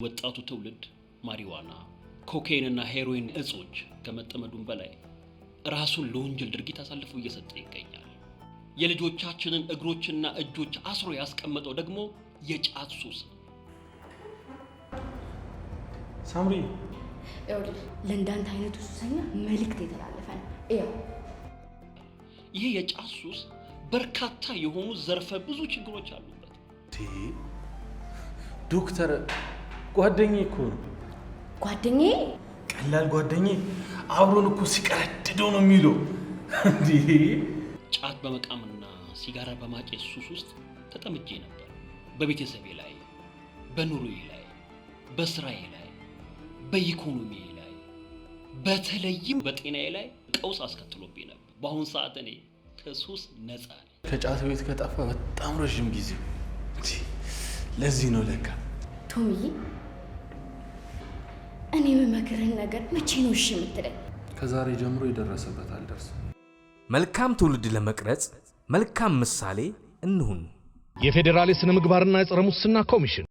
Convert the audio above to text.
ወጣቱ ትውልድ ማሪዋና፣ ኮካይንና ሄሮይን እጾች ከመጠመዱም በላይ ራሱን ለወንጀል ድርጊት አሳልፎ እየሰጠ ይገኛል። የልጆቻችንን እግሮችና እጆች አስሮ ያስቀመጠው ደግሞ የጫት ሱስ ነው። ሳምሪ ለእንዳንተ አይነቱ ሱሰኛ መልእክት የተላለፈ ነው። ይሄ የጫት ሱስ በርካታ የሆኑ ዘርፈ ብዙ ችግሮች አሉበት። ዶክተር ጓደኛዬ እኮ ነው። ጓደኛዬ? ቀላል ጓደኛዬ አብሮን እኮ ሲቀረድደው ነው የሚለው። ጫት በመቃምና ሲጋራ በማጨስ ሱስ ውስጥ ተጠምጄ ነበር። በቤተሰቤ ላይ፣ በኑሮዬ ላይ፣ በስራዬ ላይ፣ በኢኮኖሚዬ ላይ፣ በተለይም በጤናዬ ላይ ቀውስ አስከትሎብኝ ነበር። በአሁን ሰዓት እኔ ከሱስ ነፃ ነኝ። ከጫት ቤት ከጠፋ በጣም ረጅም ጊዜ። ለዚህ ነው ለካ ቶምዬ፣ እኔ የምመክርህን ነገር መቼ ነው እሺ የምትለኝ? ከዛሬ ጀምሮ የደረሰበት አልደርስም። መልካም ትውልድ ለመቅረጽ መልካም ምሳሌ እንሁን። የፌዴራል የሥነ ምግባርና የጸረ ሙስና ኮሚሽን